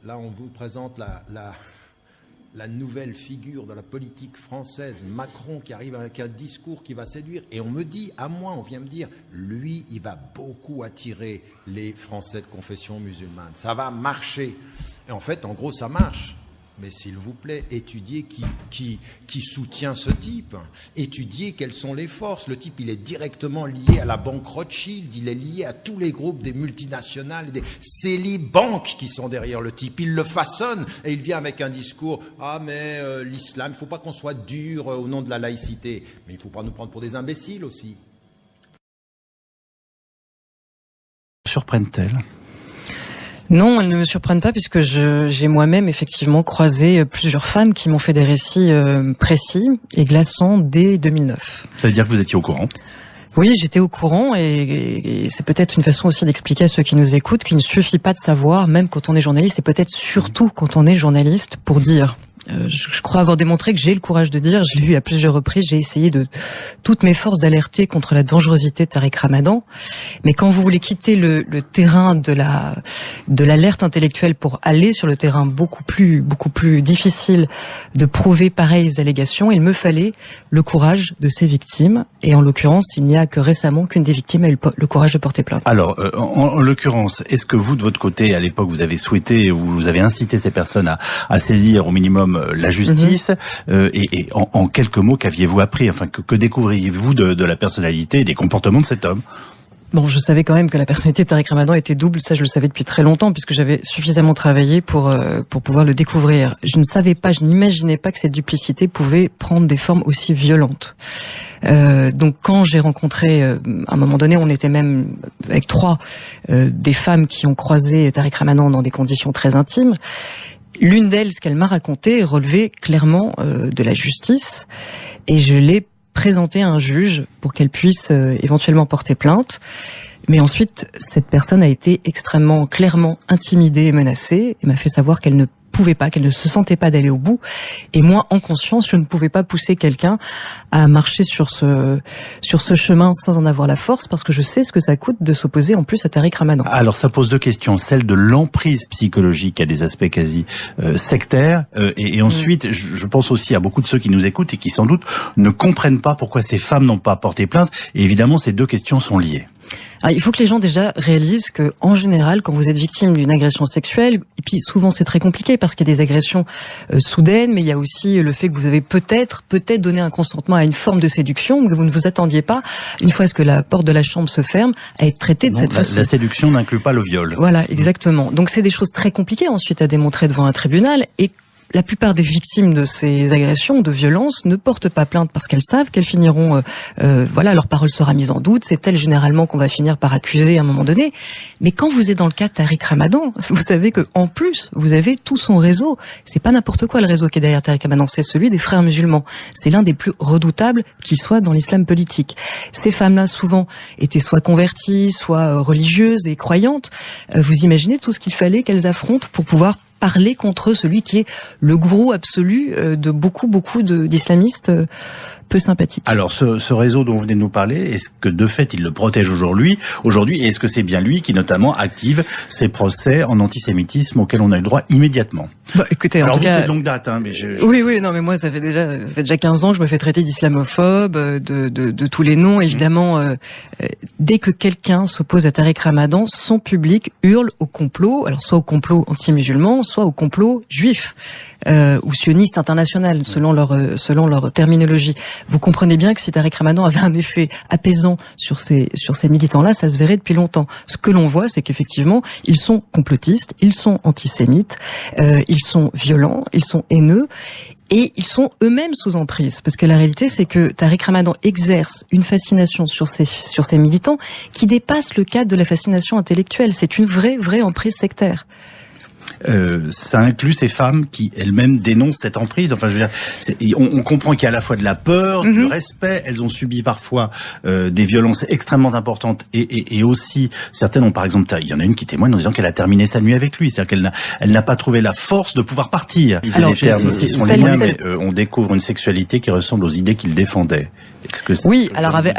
Là, on vous présente la nouvelle figure de la politique française, Macron, qui arrive avec un discours qui va séduire. Et on me dit, on vient me dire, lui, il va beaucoup attirer les Français de confession musulmane. Ça va marcher. Et en fait, en gros, ça marche. Mais s'il vous plaît, étudiez qui soutient ce type. Étudiez quelles sont les forces. Le type, il est directement lié à la banque Rothschild. Il est lié à tous les groupes des multinationales. C'est les banques qui sont derrière le type. Il le façonne et il vient avec un discours. Ah, mais l'islam, il ne faut pas qu'on soit dur au nom de la laïcité. Mais il ne faut pas nous prendre pour des imbéciles aussi. Surprennent-elles ? Non, elles ne me surprennent pas puisque j'ai moi-même effectivement croisé plusieurs femmes qui m'ont fait des récits précis et glaçants dès 2009. Ça veut dire que vous étiez au courant ? Oui, j'étais au courant et c'est peut-être une façon aussi d'expliquer à ceux qui nous écoutent qu'il ne suffit pas de savoir, même quand on est journaliste, et peut-être surtout quand on est journaliste, pour dire. Je crois avoir démontré que j'ai le courage de dire, je l'ai eu à plusieurs reprises, j'ai essayé de toutes mes forces d'alerter contre la dangerosité de Tariq Ramadan. Mais quand vous voulez quitter le terrain de l'alerte intellectuelle pour aller sur le terrain beaucoup plus difficile de prouver pareilles allégations, il me fallait le courage de ces victimes. Et en l'occurrence, il n'y a que récemment qu'une des victimes a eu le courage de porter plainte. Alors, en l'occurrence, est-ce que vous, de votre côté, à l'époque, vous avez souhaité, vous avez incité ces personnes à saisir au minimum la justice, et en quelques mots, qu'aviez-vous appris? Enfin, que découvriez-vous de la personnalité et des comportements de cet homme? Bon, je savais quand même que la personnalité de Tariq Ramadan était double, ça je le savais depuis très longtemps puisque j'avais suffisamment travaillé pour pouvoir le découvrir. Je ne savais pas, je n'imaginais pas que cette duplicité pouvait prendre des formes aussi violentes. Donc quand j'ai rencontré, à un moment donné, on était même avec trois des femmes qui ont croisé Tariq Ramadan dans des conditions très intimes. L'une d'elles, ce qu'elle m'a raconté, relevait clairement de la justice, et je l'ai présentée à un juge pour qu'elle puisse éventuellement porter plainte. Mais ensuite, cette personne a été extrêmement clairement intimidée et menacée, et m'a fait savoir qu'elle ne pouvait pas, qu'elle ne se sentait pas d'aller au bout. Et moi, en conscience, je ne pouvais pas pousser quelqu'un à marcher sur ce chemin sans en avoir la force, parce que je sais ce que ça coûte de s'opposer en plus à Tariq Ramadan. Alors, ça pose deux questions. Celle de l'emprise psychologique, qui a des aspects quasi sectaires, et ensuite, je pense aussi à beaucoup de ceux qui nous écoutent et qui sans doute ne comprennent pas pourquoi ces femmes n'ont pas porté plainte. Et évidemment, ces deux questions sont liées. Alors, il faut que les gens déjà réalisent que, en général, quand vous êtes victime d'une agression sexuelle, et puis souvent c'est très compliqué parce qu'il y a des agressions soudaines, mais il y a aussi le fait que vous avez peut-être donné un consentement à une forme de séduction que vous ne vous attendiez pas, une fois que la porte de la chambre se ferme, à être traité de cette façon. La séduction n'inclut pas le viol. Voilà, exactement. Donc c'est des choses très compliquées ensuite à démontrer devant un tribunal, et la plupart des victimes de ces agressions, de violences, ne portent pas plainte parce qu'elles savent qu'elles finiront, leur parole sera mise en doute. C'est elles généralement qu'on va finir par accuser à un moment donné. Mais quand vous êtes dans le cas de Tariq Ramadan, vous savez que en plus vous avez tout son réseau. C'est pas n'importe quoi le réseau qui est derrière Tariq Ramadan, c'est celui des frères musulmans. C'est l'un des plus redoutables qui soit dans l'islam politique. Ces femmes-là souvent étaient soit converties, soit religieuses et croyantes. Vous imaginez tout ce qu'il fallait qu'elles affrontent pour pouvoir parler contre celui qui est le gourou absolu de beaucoup d'islamistes peu sympathiques. Alors, ce réseau dont vous venez de nous parler, est-ce que de fait il le protège aujourd'hui, et est-ce que c'est bien lui qui notamment active ces procès en antisémitisme auxquels on a eu le droit immédiatement? Écoutez, alors en tout vous, cas, c'est de longue date, mais Oui, non, mais moi, ça fait déjà 15 ans que je me fais traiter d'islamophobe, de tous les noms. Évidemment, dès que quelqu'un s'oppose à Tariq Ramadan, son public hurle au complot, alors soit au complot anti-musulman, soit au complot juif, ou sioniste international, selon leur terminologie. Vous comprenez bien que si Tariq Ramadan avait un effet apaisant sur ces militants-là, ça se verrait depuis longtemps. Ce que l'on voit, c'est qu'effectivement, ils sont complotistes, ils sont antisémites, ils sont violents, ils sont haineux, et ils sont eux-mêmes sous emprise. Parce que la réalité, c'est que Tariq Ramadan exerce une fascination sur ces militants qui dépasse le cadre de la fascination intellectuelle. C'est une vraie emprise sectaire. Ça inclut ces femmes qui elles-mêmes dénoncent cette emprise. Enfin, je veux dire, on comprend qu'il y a à la fois de la peur, du respect. Elles ont subi parfois des violences extrêmement importantes, et aussi certaines ont, par exemple, il y en a une qui témoigne en disant qu'elle a terminé sa nuit avec lui, c'est-à-dire qu'elle n'a pas trouvé la force de pouvoir partir. Alors, les termes sont les mêmes, mais on découvre une sexualité qui ressemble aux idées qu'il défendait. Oui, alors avec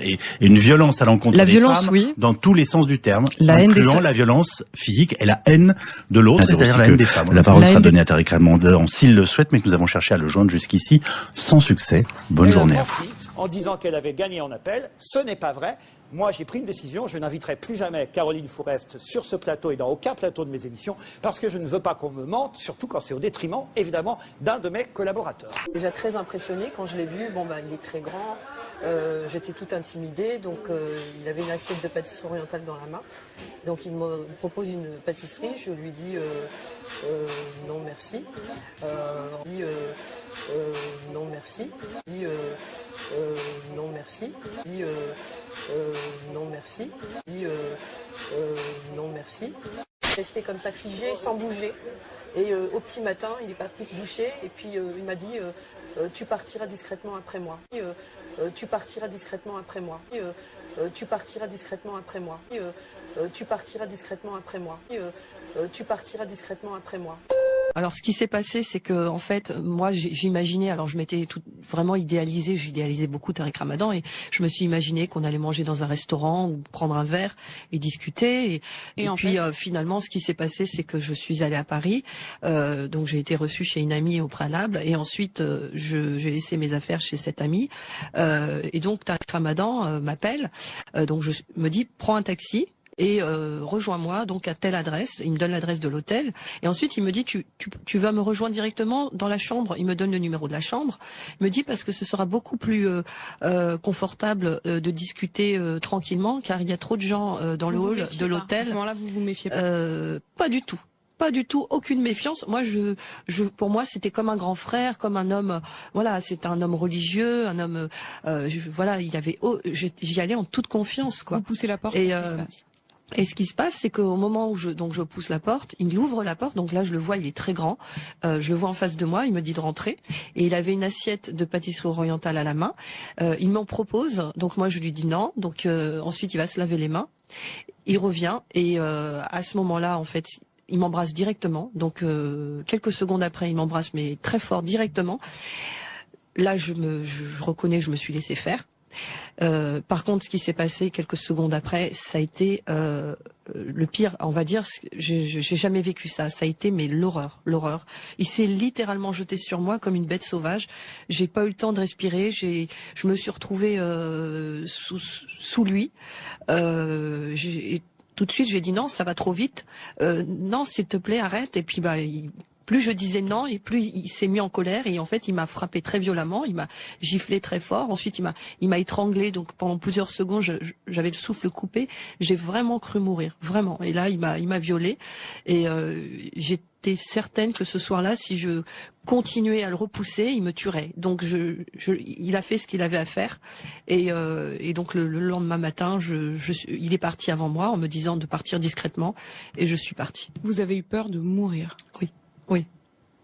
et une violence à l'encontre la des violence, femmes, oui, dans tous les sens du terme, la incluant la violence physique et la haine de l'autre. l'autre, c'est-à-dire la haine des femmes. La parole sera donnée à Tariq Ramadan s'il le souhaite, mais que nous avons cherché à le joindre jusqu'ici sans succès. Bonne journée à vous. En disant qu'elle avait gagné en appel, ce n'est pas vrai. Moi, j'ai pris une décision, je n'inviterai plus jamais Caroline Fourest sur ce plateau et dans aucun plateau de mes émissions, parce que je ne veux pas qu'on me mente, surtout quand c'est au détriment, évidemment, d'un de mes collaborateurs. Déjà très impressionné quand je l'ai vu, il est très grand, j'étais toute intimidée, donc il avait une assiette de pâtisserie orientale dans la main. Donc il me propose une pâtisserie, je lui dis non merci. Non merci. Non merci. Non merci. Non merci. Resté comme ça figé, sans bouger. Et au petit matin, il est parti se doucher et puis il m'a dit tu partiras discrètement après moi. Tu partiras discrètement après moi. Tu partiras discrètement après moi. Tu partiras discrètement après moi. Tu partiras discrètement après moi. Alors, ce qui s'est passé, c'est que, en fait, moi, j'imaginais, alors je m'étais vraiment idéalisé, j'idéalisais beaucoup Tariq Ramadan et je me suis imaginé qu'on allait manger dans un restaurant ou prendre un verre et discuter. Et puis, finalement, ce qui s'est passé, c'est que je suis allée à Paris, donc j'ai été reçue chez une amie au préalable et ensuite, j'ai laissé mes affaires chez cette amie. Et donc, Tariq Ramadan m'appelle, donc je me dis, prends un taxi. Et rejoins-moi donc à telle adresse. Il me donne l'adresse de l'hôtel et ensuite il me dit tu vas me rejoindre directement dans la chambre. Il me donne le numéro de la chambre. Il me dit parce que ce sera beaucoup plus confortable de discuter tranquillement car il y a trop de gens dans le hall de l'hôtel. À ce moment-là, vous vous méfiez pas. Pas du tout. Pas du tout, aucune méfiance. Moi, pour moi, c'était comme un grand frère, comme un homme. Voilà, c'était un homme religieux, un homme. J'y allais en toute confiance, quoi. Vous poussez la porte. Qu'est-ce qui se passe ? Et ce qui se passe, c'est qu'au moment où je pousse la porte, il ouvre la porte. Donc là, je le vois, il est très grand. Je le vois en face de moi. Il me dit de rentrer. Et il avait une assiette de pâtisserie orientale à la main. Il m'en propose. Donc moi, je lui dis non. Donc ensuite, il va se laver les mains. Il revient et à ce moment-là, en fait, il m'embrasse directement. Donc quelques secondes après, il m'embrasse mais très fort directement. Là, je reconnais, je me suis laissé faire. Par contre, ce qui s'est passé quelques secondes après, ça a été le pire, on va dire. J'ai jamais vécu ça. Ça a été l'horreur. Il s'est littéralement jeté sur moi comme une bête sauvage. J'ai pas eu le temps de respirer. Je me suis retrouvée sous lui. Tout de suite, j'ai dit non, ça va trop vite. Non, s'il te plaît, arrête. Et puis plus je disais non et plus il s'est mis en colère et en fait il m'a frappé très violemment, il m'a giflé très fort, ensuite il m'a étranglé, donc pendant plusieurs secondes j'avais le souffle coupé, j'ai vraiment cru mourir, vraiment. Et là il m'a violée et j'étais certaine que ce soir-là, si je continuais à le repousser, il me tuerait. Donc il a fait ce qu'il avait à faire et donc le lendemain matin, il est parti avant moi en me disant de partir discrètement et je suis partie. Vous avez eu peur de mourir? Oui. Oui.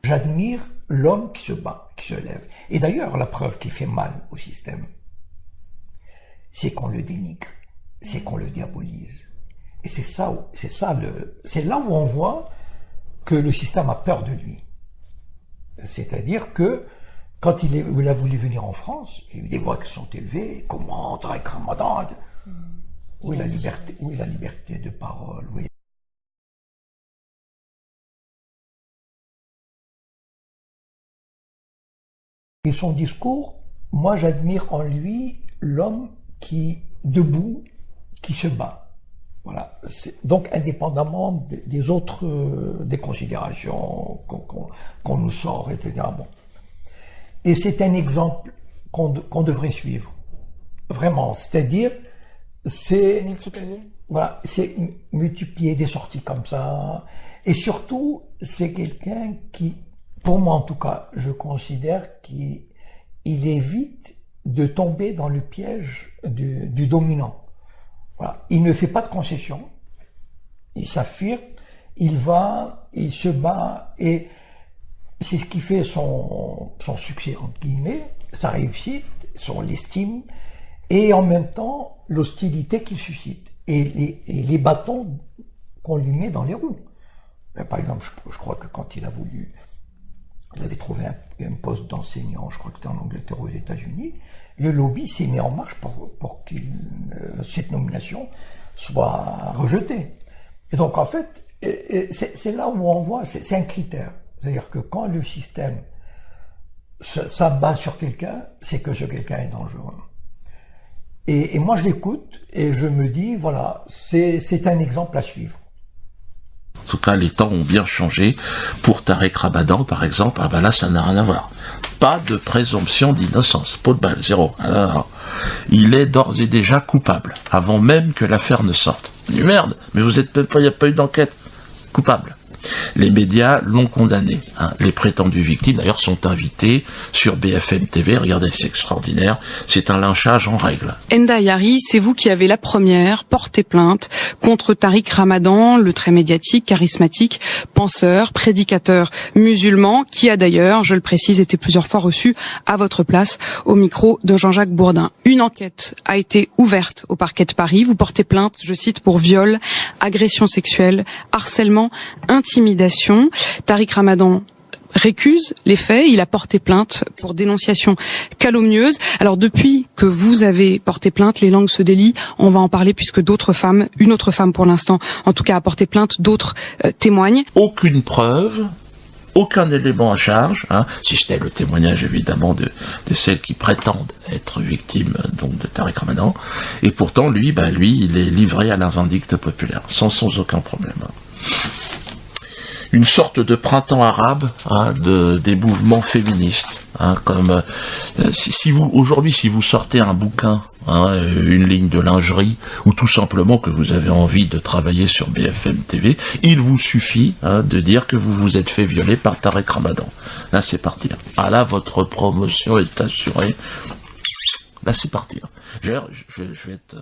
J'admire l'homme qui se bat, qui se lève. Et d'ailleurs, la preuve qui fait mal au système, c'est qu'on le dénigre, c'est qu'on le diabolise. Et c'est là où on voit que le système a peur de lui. C'est-à-dire que quand il a voulu venir en France, il y a eu des voix qui sont élevées. Comment Tariq Ramadan? Où est la liberté de parole? Et son discours, moi j'admire en lui l'homme qui, debout, qui se bat. Voilà. Donc indépendamment des autres, des considérations qu'on nous sort, etc. Bon. Et c'est un exemple qu'on devrait suivre. Vraiment. C'est-à-dire, c'est... Multiplier. Voilà. C'est multiplier des sorties comme ça. Et surtout, c'est quelqu'un qui, pour moi en tout cas, je considère qu'il évite de tomber dans le piège du dominant. Voilà. Il ne fait pas de concession, il s'affirme, il se bat, et c'est ce qui fait son succès, entre guillemets, sa réussite, son estime, et en même temps l'hostilité qu'il suscite, et les bâtons qu'on lui met dans les roues. Par exemple, je crois que quand il avait trouvé un poste d'enseignant, je crois que c'était en Angleterre ou aux États-Unis, le lobby s'est mis en marche pour que cette nomination soit rejetée. Et donc, en fait, c'est là où on voit, c'est un critère. C'est-à-dire que quand le système s'abat sur quelqu'un, c'est que ce quelqu'un est dangereux. Et moi, je l'écoute et je me dis, voilà, c'est un exemple à suivre. En tout cas, les temps ont bien changé. Pour Tarek Ramadan, par exemple, ah ben là, ça n'a rien à voir. Pas de présomption d'innocence. Pot de balle, zéro. Ah, non. Il est d'ores et déjà coupable, avant même que l'affaire ne sorte. Merde, mais vous êtes pas, il n'y a pas eu d'enquête. Coupable. Les médias l'ont condamné. Les prétendues victimes, d'ailleurs, sont invités sur BFM TV. Regardez, c'est extraordinaire. C'est un lynchage en règle. Enda Yari, c'est vous qui avez la première porté plainte contre Tarek Ramadan, le très médiatique, charismatique, penseur, prédicateur musulman, qui a d'ailleurs, je le précise, été plusieurs fois reçu à votre place au micro de Jean-Jacques Bourdin. Une enquête a été ouverte au parquet de Paris. Vous portez plainte, je cite, pour viol, agression sexuelle, harcèlement, intimidation. Tarek Ramadan récuse les faits, il a porté plainte pour dénonciation calomnieuse. Alors depuis que vous avez porté plainte, les langues se délient, on va en parler puisque d'autres femmes, une autre femme pour l'instant, en tout cas a porté plainte, d'autres témoignent. Aucune preuve, aucun élément à charge, si ce n'est le témoignage évidemment de celles qui prétendent être victimes donc de Tarek Ramadan, et pourtant lui, il est livré à la vindicte populaire, sans aucun problème. Une sorte de printemps arabe des mouvements féministes. Comme si vous sortez un bouquin, une ligne de lingerie, ou tout simplement que vous avez envie de travailler sur BFM TV, il vous suffit de dire que vous vous êtes fait violer par Tarek Ramadan. Là, c'est parti. Ah là, votre promotion est assurée. Là, c'est parti. Je vais être